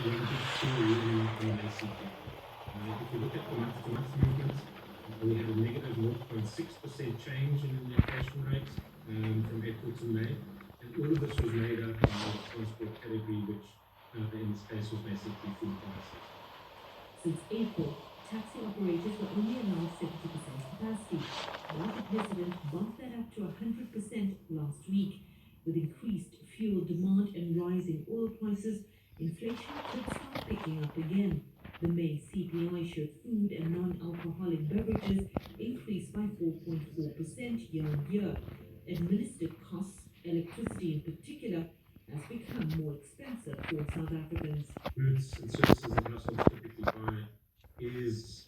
was a big story in ACT. If you look at the month-to-month movement, we had a negative 0.6% change in the inflation rate from April to May, and all of this was made up by the transport category, which in this case was basically food prices. Since April, taxi operators were only allowed 70% capacity, while the president bumped that up to 100% last week. With increased fuel demand and rising oil prices, inflation could start picking up again. The May CPI showed food and non-alcoholic beverages increased by 4.4% year-on-year. Administered costs, electricity in particular, has become more expensive for South Africans. Goods and services that households typically buy is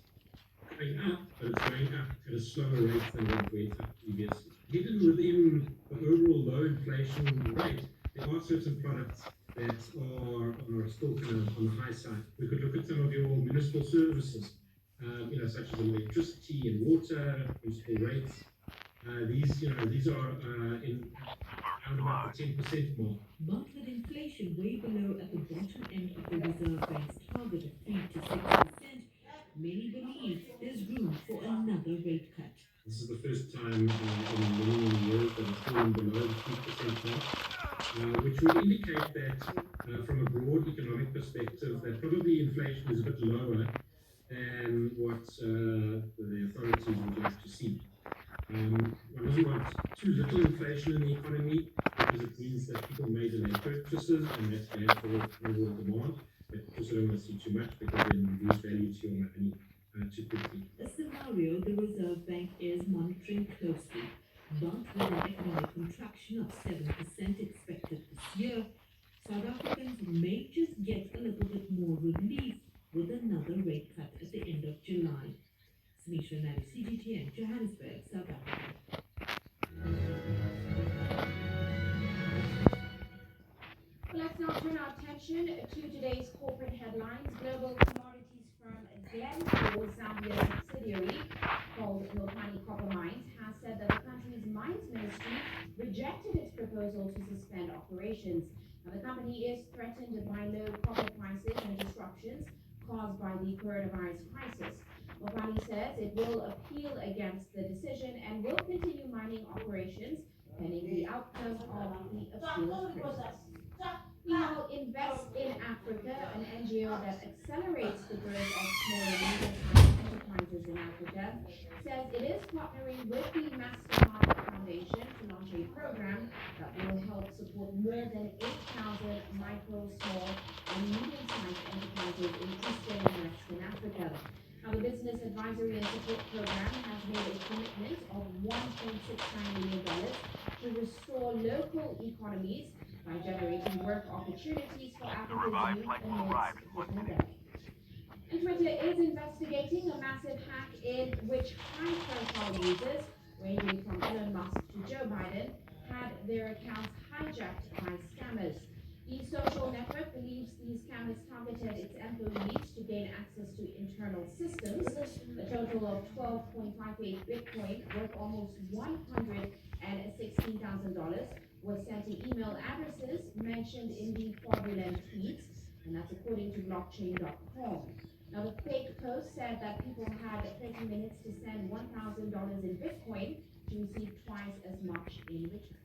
going up, but it's going up at a slower rate than what it went up previously. Even within the overall low inflation rate, there are certain products that are still kind of on the high side. We could look at some of your municipal services, such as electricity and water, municipal rates. These are in around about the 10% mark. But with inflation way below at the bottom end of the Reserve Bank's target of 3 to 6%, many believe there's room for another rate cut. This is the first time in many years that it's fallen below the 3% mark, which would indicate that from a broad economic perspective, that probably inflation is a bit lower than what the authorities would like to see. One doesn't want too little inflation in the economy because it means that people may delay purchases and that's bad for overall demand. But also don't want to see too much because then you lose value to your money too quickly. A scenario the Reserve Bank is monitoring closely. But with an economic contraction of 7% expected this year, South Africans may just get a little bit more relief with another rate cut at the end of July. Smisha Nadi, CGTN, Johannesburg, South Africa. Let's now turn our attention to today's corporate headlines. Global commodities firm Glencore, Zambia's subsidiary, called Mopani Copper Mines, has said that the country's mines ministry rejected its proposal to suspend operations. Now, the company is threatened by low copper prices and disruptions caused by the coronavirus crisis. Mopani says it will appeal against the decision and will continue mining operations pending the outcome of the appeals process. Meanwhile, Invest in Africa, an NGO that accelerates the growth of small and medium-sized enterprises in Africa, says it is partnering with the Mastercard Foundation to launch a program that will help support more than 8,000 micro, small, and medium-sized enterprises in Eastern and Western Africa. Now, the Business Advisory and Support Program has made a commitment of $1.69 million to restore local economies by generating work opportunities for Africa's youth amidst the pandemic. And Twitter is investigating a massive hack in which high-profile users, ranging from Elon Musk to Joe Biden, had their accounts hijacked by scammers. The social network believes these scammers targeted its employees to gain access to internal systems. A total of 12.58 Bitcoin, worth almost $116,000, was sent to email addresses mentioned in the fraudulent tweets, and that's according to blockchain.com. Now, the fake post said that people had 30 minutes to send $1,000 in Bitcoin to receive twice as much in return.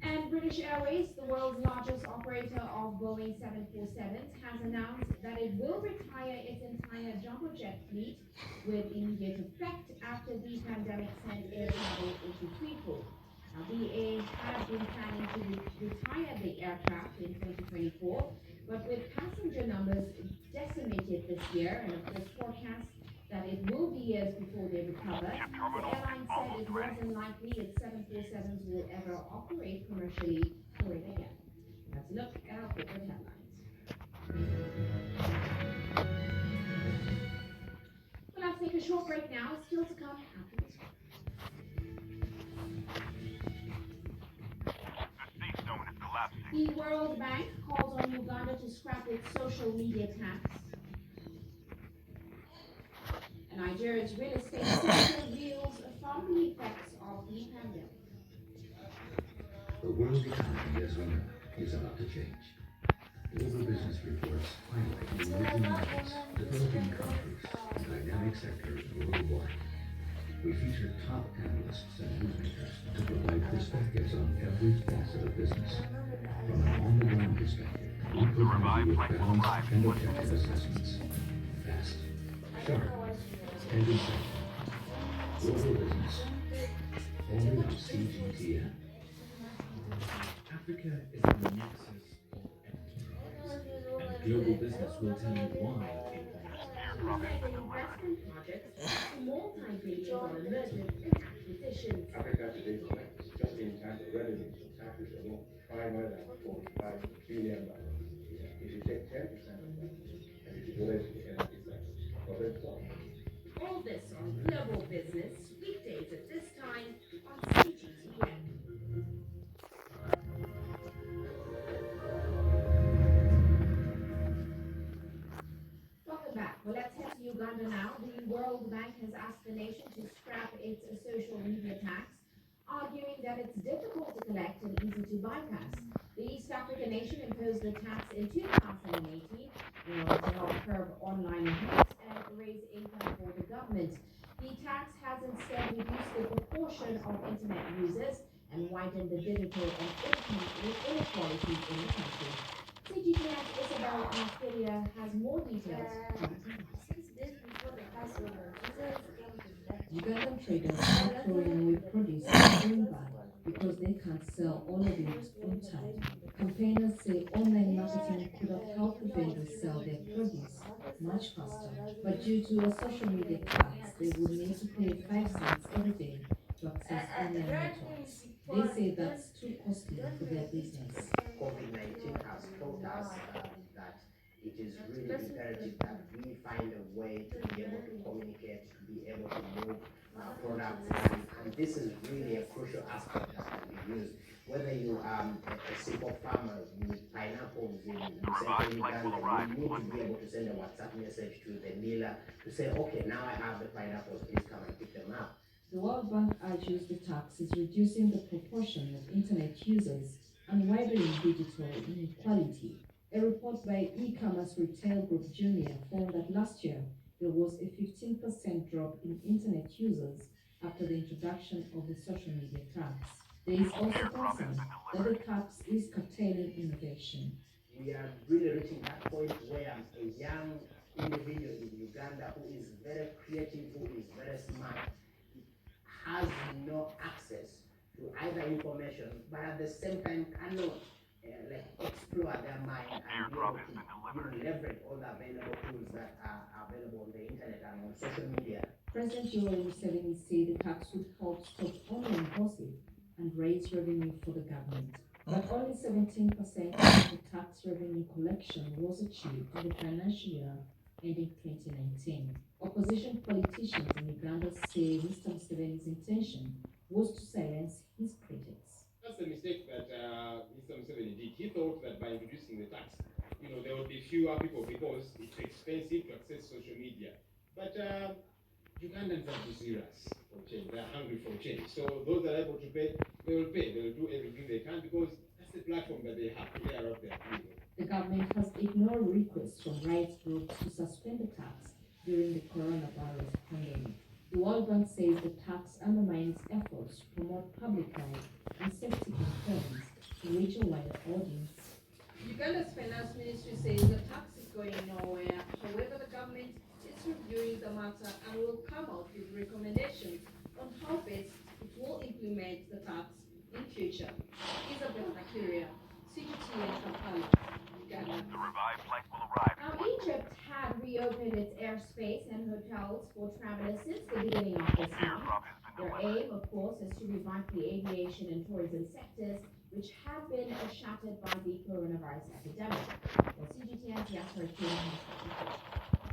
And British Airways, the world's largest operator of Boeing 747s, has announced that it will retire its entire jumbo jet fleet with immediate effect after the pandemic sent air travel into freefall. Now, BA had been planning to retire the aircraft in 2024, but with passenger numbers decimated this year, and of course forecasts that it will be years before they recover, the airline said it wasn't likely its 747s will ever operate commercially for it again. Let's look at our corporate headlines. Well, let's take a short break now. Still to come after this one. The World Bank calls on Uganda to scrap its social media tax. And Nigeria's real estate sector reels from the effects of the pandemic. The world economy, as we know, is about to change. Global Business Report reports highlight emerging markets, developing countries, and dynamic sectors worldwide. We feature top analysts and newsmakers to provide perspectives on every facet of business. From an on-the-ground perspective, we provide you with balanced and objective assessments. Fast, sharp, and insightful. Global business. Only on CGTN. Africa is at the nexus of enterprise, and global business will tell you why it matters. Investment projects to multi-billion-dollar mergers and acquisitions. Africa today collects just in time revenues from taxes alone, $545 billion. If you take 10% of that, and if you donate to the energy sector, well, then what? All this on Global Business, weekdays at this time on CGTN. Welcome back. Well, let's head to Uganda now. The World Bank has asked the nation to scrap its social media tax, arguing that it's difficult to collect and easy to bypass. The East African nation imposed the tax in 2018 in order to help curb online abuse and raise income for the government. The tax has instead reduced the proportion of internet users and widened the digital and income inequality in the country. CGTN's Isabel Australia has more details. Ugandan traders are throwing away produce and going bad because they can't sell all of it on time. Campaigners say online marketing could have helped the vendors sell their produce much faster, but due to a social media tax, they would need to pay 5 cents every day to access online networks. They say that's too costly for their business. COVID-19 has taught us that it is really imperative that we find a way to be able to communicate, to be able to move products, and this is really a crucial aspect that can be used. Whether you are a simple farmer with pineapples in central Uganda, you need to be able to send a WhatsApp message to the dealer to say, okay, now I have the pineapples, please come and pick them up. The World Bank argues the tax is reducing the proportion of internet users and widening digital inequality. A report by e-commerce retail group Jumia found that last year there was a 15% drop in internet users after the introduction of the social media tax. There is also concern that the tax is curtailing innovation. We are really reaching that point where a young individual in Uganda who is very creative, who is very smart, has no access to either information, but at the same time cannot explore their mind and be able to leverage all the available tools that are available on the internet and on social media. President Yoweri Museveni said the tax would help stop online gossip and raise revenue for the government. But only 17% of the tax revenue collection was achieved in the financial year ending 2019. Opposition politicians in Uganda say Mr. Museveni's intention was to silence his critics. That's the mistake that Mr. Museveni did. He thought that by introducing the tax, there would be fewer people because it's expensive to access social media. But Ugandans are desirous for change. They're hungry for change. So those that are able to pay, they will pay. They will do everything they can because that's the platform that they have to air out their freedom. The government has ignored requests from rights groups to suspend the tax during the coronavirus pandemic. The World Bank says the tax undermines efforts to promote public health and safety campaigns to reach a wider audience. Uganda's finance ministry says the tax is going nowhere. However, the government is reviewing the matter and will come out with recommendations on how best it will implement the tax in future. Isabel Nakiria, CGTN Kampala, Uganda. The revived flight will arrive. Now, Egypt had reopened its airspace and hotels for travelers since the beginning of this month. Their aim, of course, is to revive the aviation and tourism sectors, which have been shattered by the coronavirus epidemic. Well, CGTN's Yasser Akin has.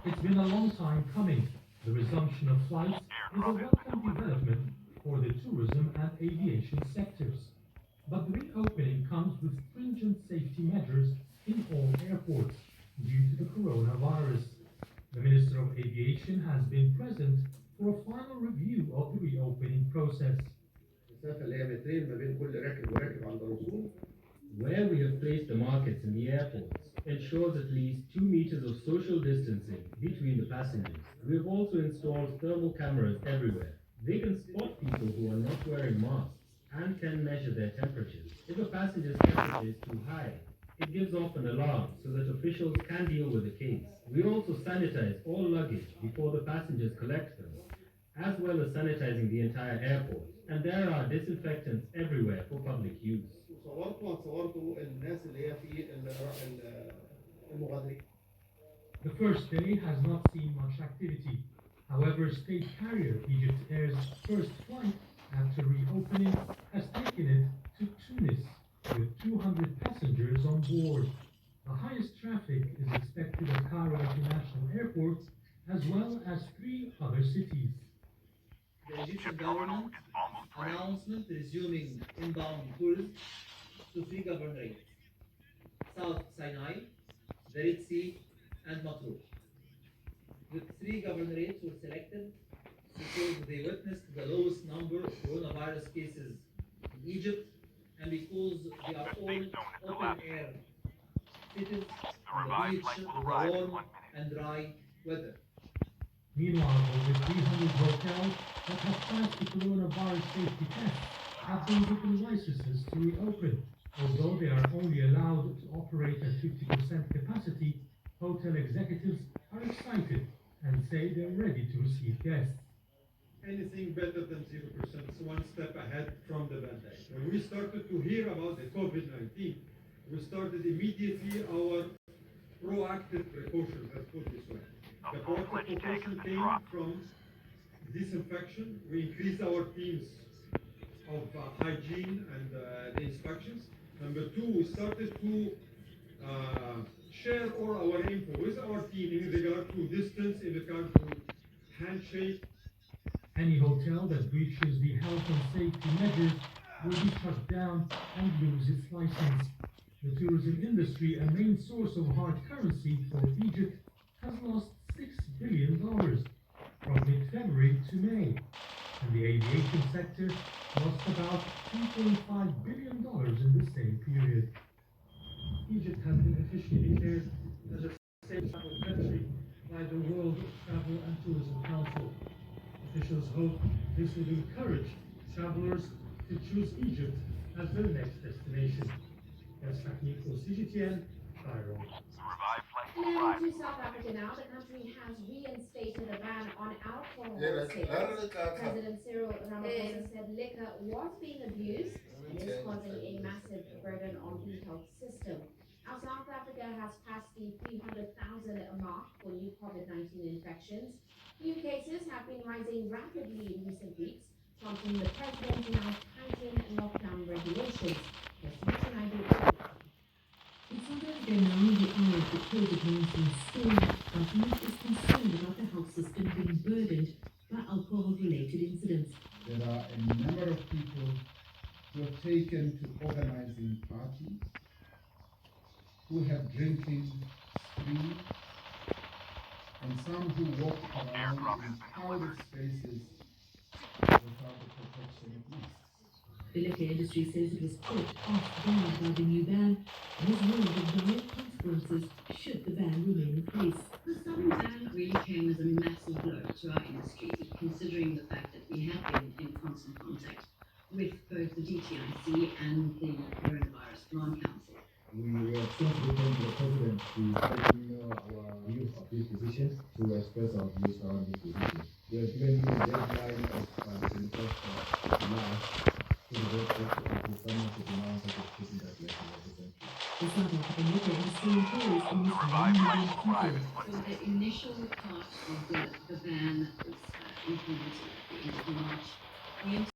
It's been a long time coming. The resumption of flights is a welcome development for the tourism and aviation sectors. But the reopening comes with stringent safety measures in all airports due to the coronavirus. The Minister of Aviation has been present for a final review of the reopening process. Where we have placed the markets in the airports, ensures at least 2 meters of social distancing between the passengers. We have also installed thermal cameras everywhere. They can spot people who are not wearing masks and can measure their temperatures. If a passenger's temperature is too high, it gives off an alarm so that officials can deal with the case. We also sanitize all luggage before the passengers collect them, as well as sanitizing the entire airport. And there are disinfectants everywhere for public use. The first day has not seen much activity. However, state carrier Egypt Air's first flight after reopening has taken it to Tunis with 200 passengers on board. The highest traffic is expected at Cairo International Airport, as well as 3 other cities. The Egyptian government announcement resuming inbound tourism to 3 governorates: South Sinai, the Red Sea, and Matruh. The 3 governorates were selected because they witnessed the lowest number of coronavirus cases in Egypt and because they are all open-air cities on the beach with warm and dry weather. Meanwhile, over 300 hotels that have passed the coronavirus safety tests have been given licenses to reopen. Although they are only allowed to operate at 50% capacity, hotel executives are excited and say they're ready to receive guests. Anything better than 0% is one step ahead from the Band-Aid. When we started to hear about the COVID-19, we started immediately our proactive precautions, let's put it this way. The proactive precaution came from disinfection. We increased our teams of hygiene and the inspections. Number 2, we started to share all our info with our team in regard to distance, in regard to handshake. Any hotel that breaches the health and safety measures will be shut down and lose its license. The tourism industry, a main source of hard currency for Egypt, has lost $6 billion from mid-February to May, and the aviation sector lost about $2.5 billion in the same period. Egypt has been officially declared as a safe travel country by the World Travel and Tourism Council. Officials hope this will encourage travelers to choose Egypt as their next destination. That's Hakim for CGTN, Cairo. And to South Africa now, the country has reinstated a ban on alcohol sales. President Cyril Ramaphosa said liquor was being abused and is causing a massive burden on the health system. Now, South Africa has passed the 300,000 mark for new COVID-19 infections. New cases have been rising rapidly in recent weeks, prompting the president to now tighten lockdown regulations. In South Africa now, in the hour of the COVID-19 storm, government is concerned about the health system being burdened by alcohol-related incidents. There are a number of people who have taken to organizing parties, who have drinking sprees, and some who walk around in crowded spaces without the protection of masks. The liquor industry says it was caught off guard by the new ban and is worried of dire consequences should the ban remain in place. The sudden ban really came as a massive blow to our industry, considering the fact that we have been in constant contact with both the DTIC and the Coronavirus Command Council. We are soon to return to the President to let him know our views of this decision, to express our views around this decision. We are given you the deadline of the 21st of July to the website to someone to denounce the decision that we have represented. The South African liquor industry employs almost 1 million people. So the initial part of the ban was implemented at the end of March.